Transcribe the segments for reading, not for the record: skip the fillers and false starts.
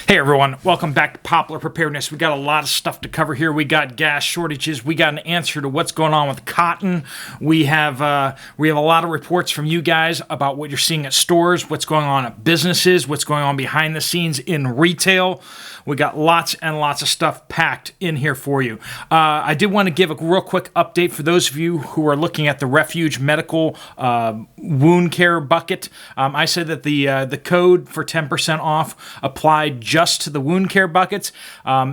Hey everyone, welcome back to Poplar Preparedness. We got a lot of stuff to cover here. We got gas shortages. We got an answer to what's going on with cotton. We have a lot of reports from you guys about what you're seeing at stores, what's going on at businesses, what's going on behind the scenes in retail. We got lots and lots of stuff packed in here for you. I did want to give a real quick update for those of you who are looking at the Refuge medical wound care bucket. I said that the code for 10% off applied just to the wound care buckets.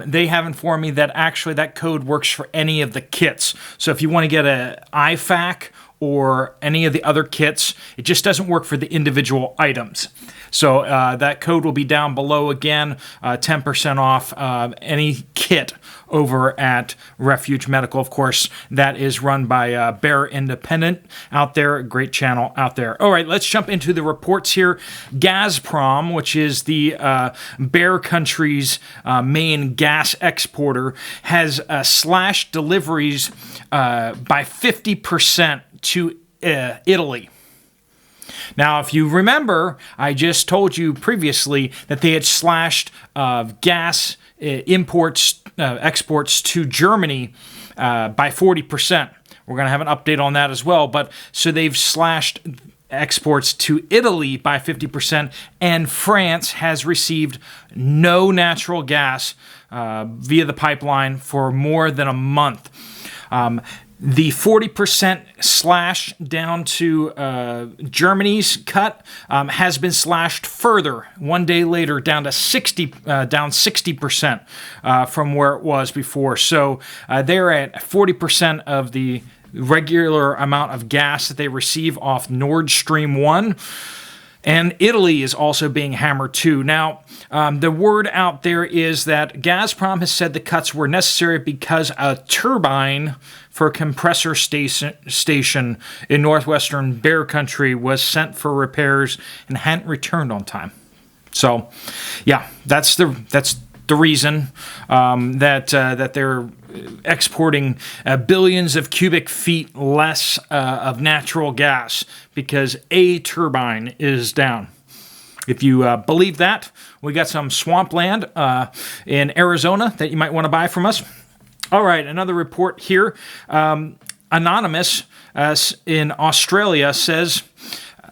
They have informed me that actually that code works for any of the kits. So if you want to get an IFAC or any of the other kits, it just doesn't work for the individual items. So that code will be down below again, 10% off any kit over at Refuge Medical. Of course, that is run by Bear Independent out there, a great channel out there. All right, let's jump into the reports here. Gazprom, which is the Bear Country's main gas exporter, has slashed deliveries by 50% to Italy. Now, if you remember, I just told you previously that they had slashed gas exports to Germany by 40%. We're going to have an update on that as well. But so they've slashed exports to Italy by 50%, and France has received no natural gas via the pipeline for more than a month. The 40% slash down to Germany's cut has been slashed further 1 day later down to 60% from where it was before. So they're at 40% of the regular amount of gas that they receive off Nord Stream 1. And Italy is also being hammered too. Now, the word out there is that Gazprom has said the cuts were necessary because a turbine for a compressor station in northwestern Bear Country was sent for repairs and hadn't returned on time. So, yeah, that's the reason that they're exporting billions of cubic feet less of natural gas because a turbine is down. If you believe that, we got some swampland in Arizona that you might want to buy from us. All right, another report here. Anonymous in Australia says,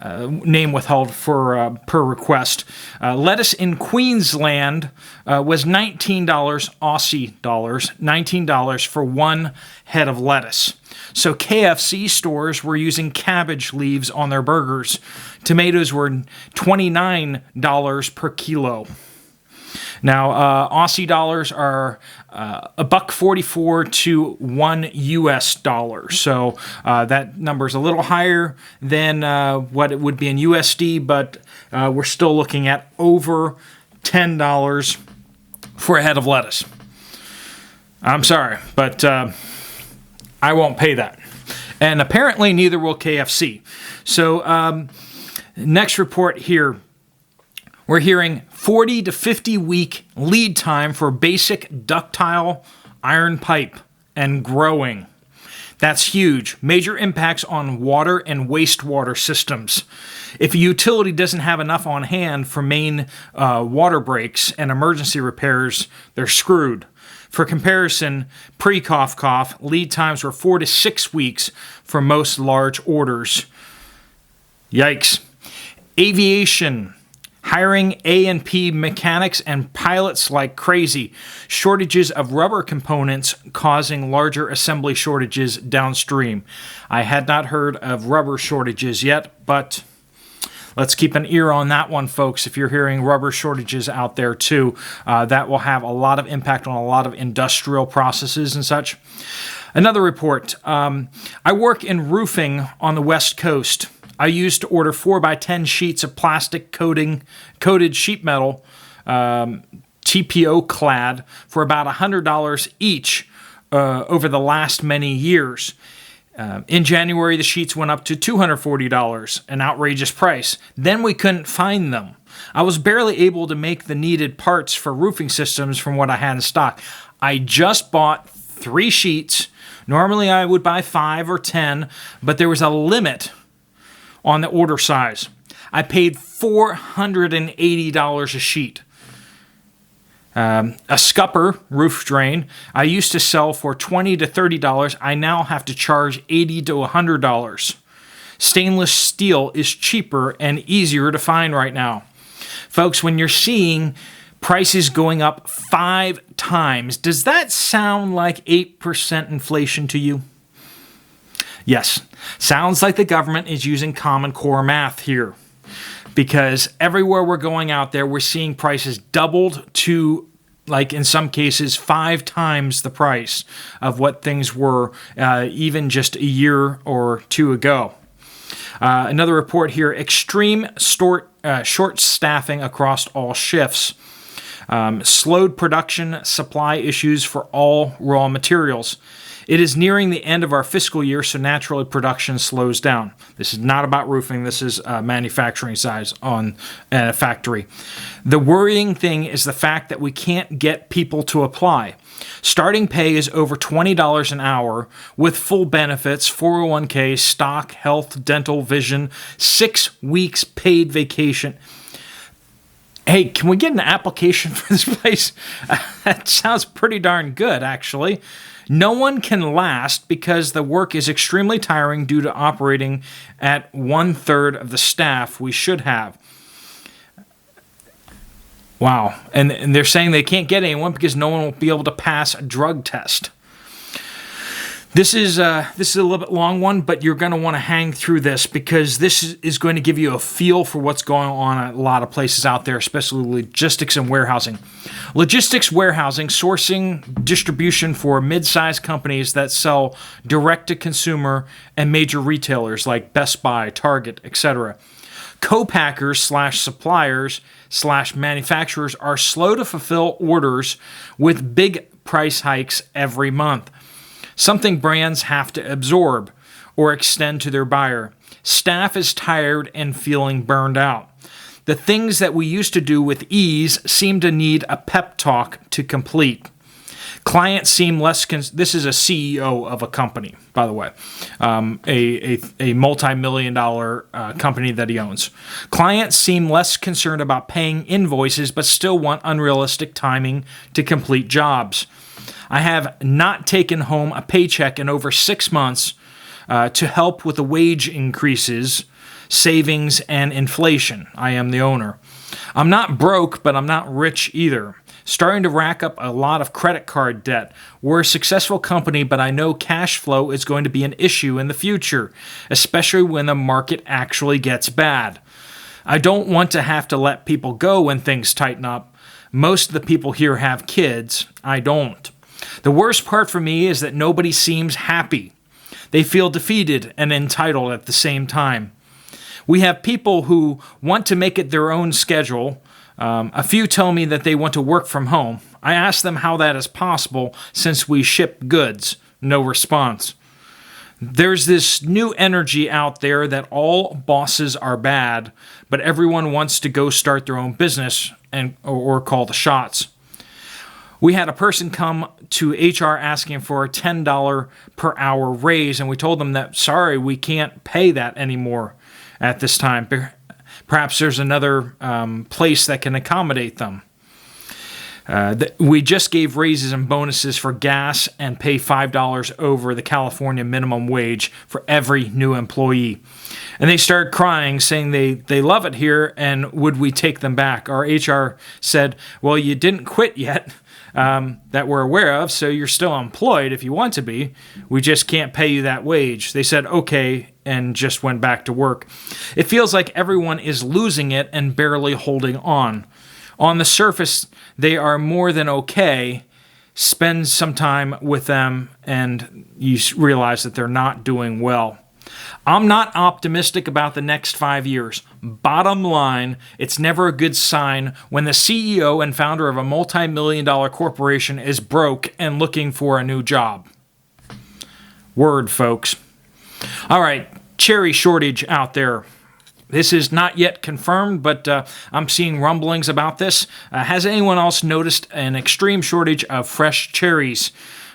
name withheld for per request. Lettuce in Queensland was $19 Aussie dollars, $19 for one head of lettuce. So KFC stores were using cabbage leaves on their burgers. Tomatoes were $29 per kilo. Now, Aussie dollars are $1.44 to $1 US. So that number is a little higher than what it would be in USD, but we're still looking at over $10 for a head of lettuce. I'm sorry, but I won't pay that. And apparently neither will KFC. So next report here. We're hearing 40 to 50 week lead time for basic ductile iron pipe and growing. That's huge. Major impacts on water and wastewater systems. If a utility doesn't have enough on hand for main water breaks and emergency repairs, they're screwed. For comparison, pre-cough, lead times were 4 to 6 weeks for most large orders. Yikes. Aviation. Hiring A&P mechanics and pilots like crazy. Shortages of rubber components causing larger assembly shortages downstream. I had not heard of rubber shortages yet, but let's keep an ear on that one, folks. If you're hearing rubber shortages out there too, that will have a lot of impact on a lot of industrial processes and such. Another report. I work in roofing on the West Coast. I used to order 4x10 sheets of plastic coated sheet metal, TPO clad, for about $100 each over the last many years. In January, the sheets went up to $240, an outrageous price. Then we couldn't find them. I was barely able to make the needed parts for roofing systems from what I had in stock. I just bought 3 sheets. Normally I would buy 5 or 10, but there was a limit on the order size. I paid $480 a sheet. A scupper roof drain I used to sell for $20 to $30. I now have to charge $80 to $100. Stainless steel is cheaper and easier to find right now. Folks, when you're seeing prices going up 5 times, does that sound like 8% inflation to you? Yes, sounds like the government is using Common Core math here. Because everywhere we're going out there, we're seeing prices doubled to, like in some cases, 5 times the price of what things were even just a year or two ago. Another report here, extreme short staffing across all shifts. Slowed production supply issues for all raw materials. It is nearing the end of our fiscal year, so naturally production slows down. This is not about roofing. This is manufacturing size on a factory. The worrying thing is the fact that we can't get people to apply. Starting pay is over $20 an hour with full benefits, 401k, stock, health, dental, vision, 6 weeks paid vacation. Hey, can we get an application for this place? That sounds pretty darn good, actually. No one can last because the work is extremely tiring due to operating at 1/3 of the staff we should have. Wow. And they're saying they can't get anyone because no one will be able to pass a drug test. This is a little bit long one, but you're going to want to hang through this because this is going to give you a feel for what's going on at a lot of places out there, especially logistics and warehousing. Logistics, warehousing, sourcing, distribution for mid-sized companies that sell direct-to-consumer and major retailers like Best Buy, Target, etc. Co-packers/suppliers/manufacturers are slow to fulfill orders with big price hikes every month. Something brands have to absorb or extend to their buyer. Staff is tired and feeling burned out. The things that we used to do with ease seem to need a pep talk to complete. Clients seem less. This is a CEO of a company, by the way, a multi-million-dollar company that he owns. Clients seem less concerned about paying invoices, but still want unrealistic timing to complete jobs. I have not taken home a paycheck in over 6 months to help with the wage increases, savings, and inflation. I am the owner. I'm not broke, but I'm not rich either. Starting to rack up a lot of credit card debt. We're a successful company, but I know cash flow is going to be an issue in the future, especially when the market actually gets bad. I don't want to have to let people go when things tighten up. Most of the people here have kids. I don't. The worst part for me is that nobody seems happy. They feel defeated and entitled at the same time. We have people who want to make it their own schedule. A few tell me that they want to work from home. I ask them how that is possible since we ship goods. No response. There's this new energy out there that all bosses are bad, but everyone wants to go start their own business or call the shots. We had a person come to HR asking for a $10 per hour raise, and we told them that, sorry, we can't pay that anymore at this time. Perhaps there's another place that can accommodate them. We just gave raises and bonuses for gas and pay $5 over the California minimum wage for every new employee. And they started crying, saying they love it here, and would we take them back? Our HR said, well, you didn't quit yet. That we're aware of, so you're still employed if you want to be. We just can't pay you that wage. They said, okay, and just went back to work. It feels like everyone is losing it and barely holding on. On the surface, they are more than okay. Spend some time with them, and you realize that they're not doing well. I'm not optimistic about the next 5 years. Bottom line, it's never a good sign when the CEO and founder of a multi-million-dollar corporation is broke and looking for a new job. Word, folks. All right, cherry shortage out there. This is not yet confirmed, but I'm seeing rumblings about this. Has anyone else noticed an extreme shortage of fresh cherries?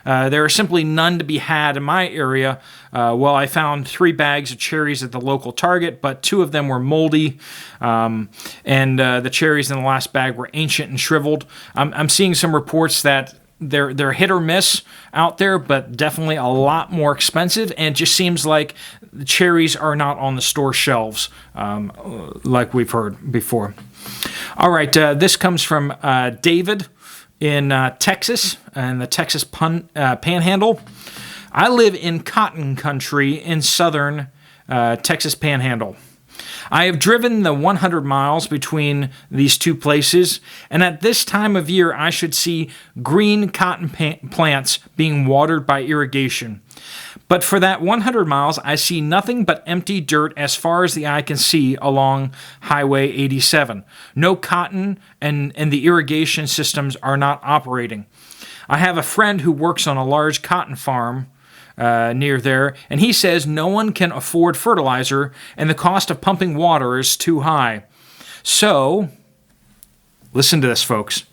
There are simply none to be had in my area. Well, I found 3 bags of cherries at the local Target, but 2 of them were moldy, and the cherries in the last bag were ancient and shriveled. I'm seeing some reports that they're hit or miss out there, but definitely a lot more expensive, and it just seems like the cherries are not on the store shelves like we've heard before. All right, this comes from David in Texas, and the Texas Panhandle. I live in cotton country in southern Texas Panhandle. I have driven the 100 miles between these 2 places, and at this time of year, I should see green cotton plants being watered by irrigation. But for that 100 miles, I see nothing but empty dirt as far as the eye can see along Highway 87. No cotton, and the irrigation systems are not operating. I have a friend who works on a large cotton farm near there, and he says no one can afford fertilizer and the cost of pumping water is too high. So, listen to this, folks.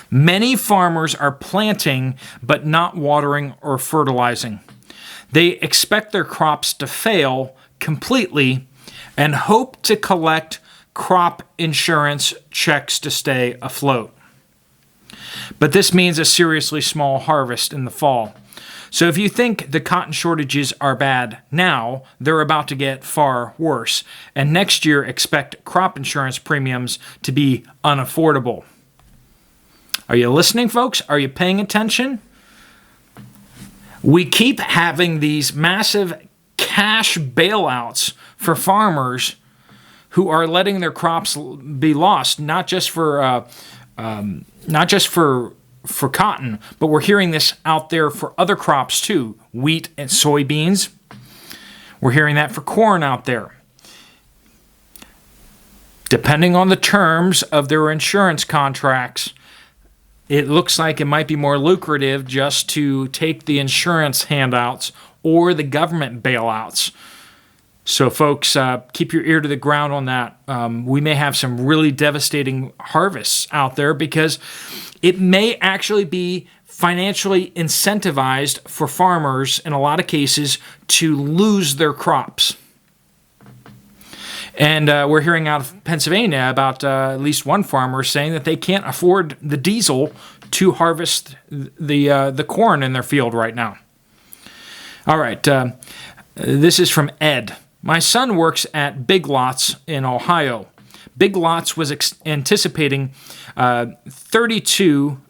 Many farmers are planting but not watering or fertilizing. They expect their crops to fail completely and hope to collect crop insurance checks to stay afloat. But this means a seriously small harvest in the fall. So if you think the cotton shortages are bad now, they're about to get far worse. And next year, expect crop insurance premiums to be unaffordable. Are you listening, folks? Are you paying attention? We keep having these massive cash bailouts for farmers who are letting their crops be lost, not just for cotton, but we're hearing this out there for other crops too, wheat and soybeans. We're hearing that for corn out there. Depending on the terms of their insurance contracts, it looks like it might be more lucrative just to take the insurance handouts or the government bailouts. So folks, keep your ear to the ground on that. We may have some really devastating harvests out there because it may actually be financially incentivized for farmers in a lot of cases to lose their crops. And we're hearing out of Pennsylvania about at least one farmer saying that they can't afford the diesel to harvest the corn in their field right now. All right, this is from Ed. My son works at Big Lots in Ohio. Big Lots was anticipating 32,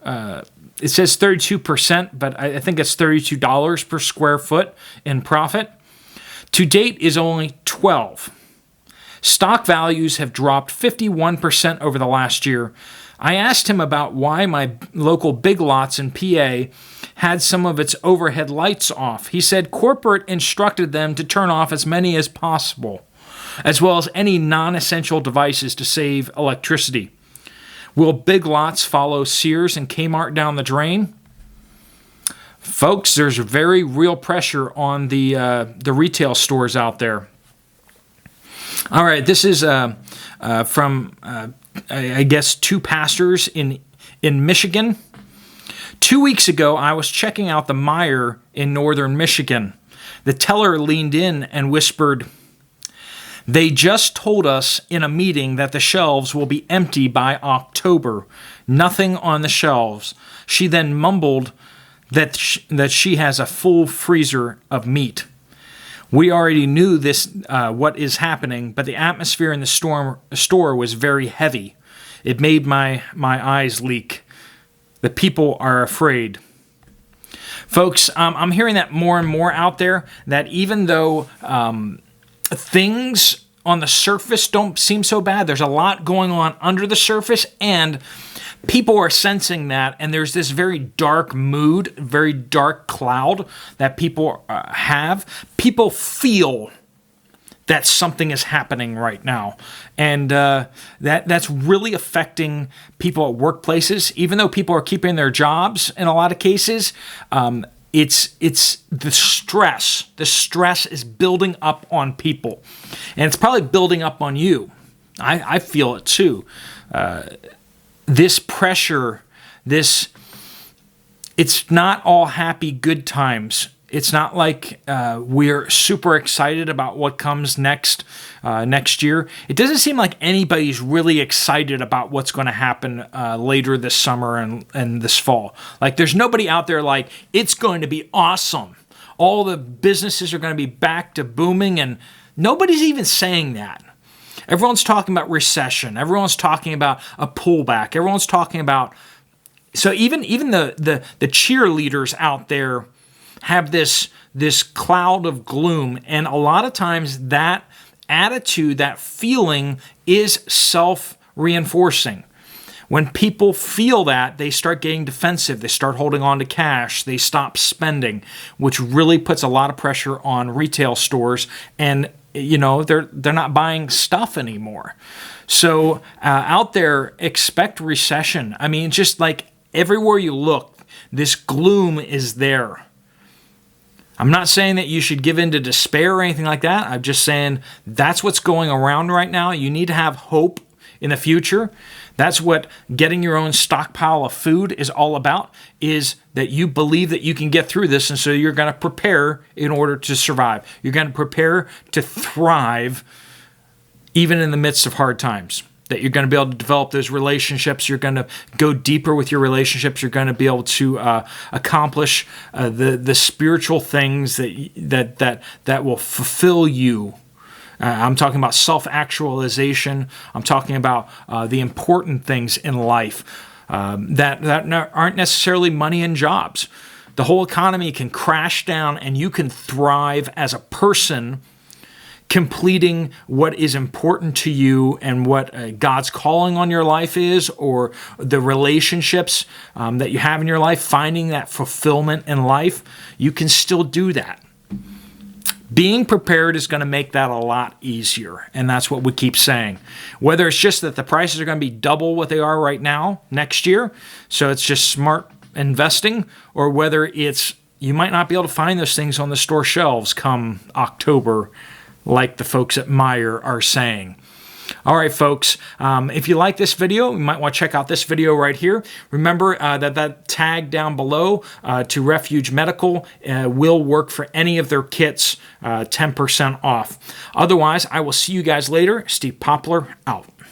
it says 32%, but I think it's $32 per square foot in profit. To date is only 12. Stock values have dropped 51% over the last year. I asked him about why my local Big Lots in PA had some of its overhead lights off. He said corporate instructed them to turn off as many as possible, as well as any non-essential devices to save electricity. Will Big Lots follow Sears and Kmart down the drain? Folks, there's very real pressure on the retail stores out there. All right, this is from, I guess, 2 pastors in Michigan. 2 weeks ago, I was checking out the Meijer in northern Michigan. The teller leaned in and whispered, "They just told us in a meeting that the shelves will be empty by October. Nothing on the shelves." She then mumbled that she has a full freezer of meat. We already knew this, what is happening, but the atmosphere in the store was very heavy. It made my eyes leak. The people are afraid. Folks, I'm hearing that more and more out there, that even though things on the surface don't seem so bad, there's a lot going on under the surface, and people are sensing that, and there's this very dark mood, very dark cloud that people have. People feel that something is happening right now, and that's really affecting people at workplaces. Even though people are keeping their jobs in a lot of cases, it's the stress. The stress is building up on people, and it's probably building up on you. I feel it too. This pressure, it's not all happy good times. It's not like we're super excited about what comes next year. It doesn't seem like anybody's really excited about what's going to happen later this summer and this fall. Like, there's nobody out there like, it's going to be awesome. All the businesses are going to be back to booming, and nobody's even saying that. Everyone's talking about recession. Everyone's talking about a pullback. Everyone's talking about... So even the cheerleaders out there have this cloud of gloom, and a lot of times that attitude, that feeling, is self-reinforcing. When people feel that, they start getting defensive. They start holding on to cash. They stop spending, which really puts a lot of pressure on retail stores, and they're not buying stuff anymore. So out there, expect recession. I mean, just like everywhere you look, this gloom is there. I'm not saying that you should give in to despair or anything like that. I'm just saying that's what's going around right now. You need to have hope in the future. That's what getting your own stockpile of food is all about, is that you believe that you can get through this, and so you're going to prepare in order to survive. You're going to prepare to thrive even in the midst of hard times. That you're going to be able to develop those relationships. You're going to go deeper with your relationships. You're going to be able to accomplish the spiritual things that will fulfill you. I'm talking about self-actualization. I'm talking about the important things in life that aren't necessarily money and jobs. The whole economy can crash down, and you can thrive as a person, completing what is important to you and what God's calling on your life is, or the relationships that you have in your life, finding that fulfillment in life. You can still do that. Being prepared is going to make that a lot easier, and that's what we keep saying. Whether it's just that the prices are going to be double what they are right now next year, so it's just smart investing, or whether it's you might not be able to find those things on the store shelves come October, like the folks at Meijer are saying. All right, folks, if you like this video, you might want to check out this video right here. Remember that tag down below to Refuge Medical will work for any of their kits, 10% off. Otherwise, I will see you guys later. Steve Poplar, out.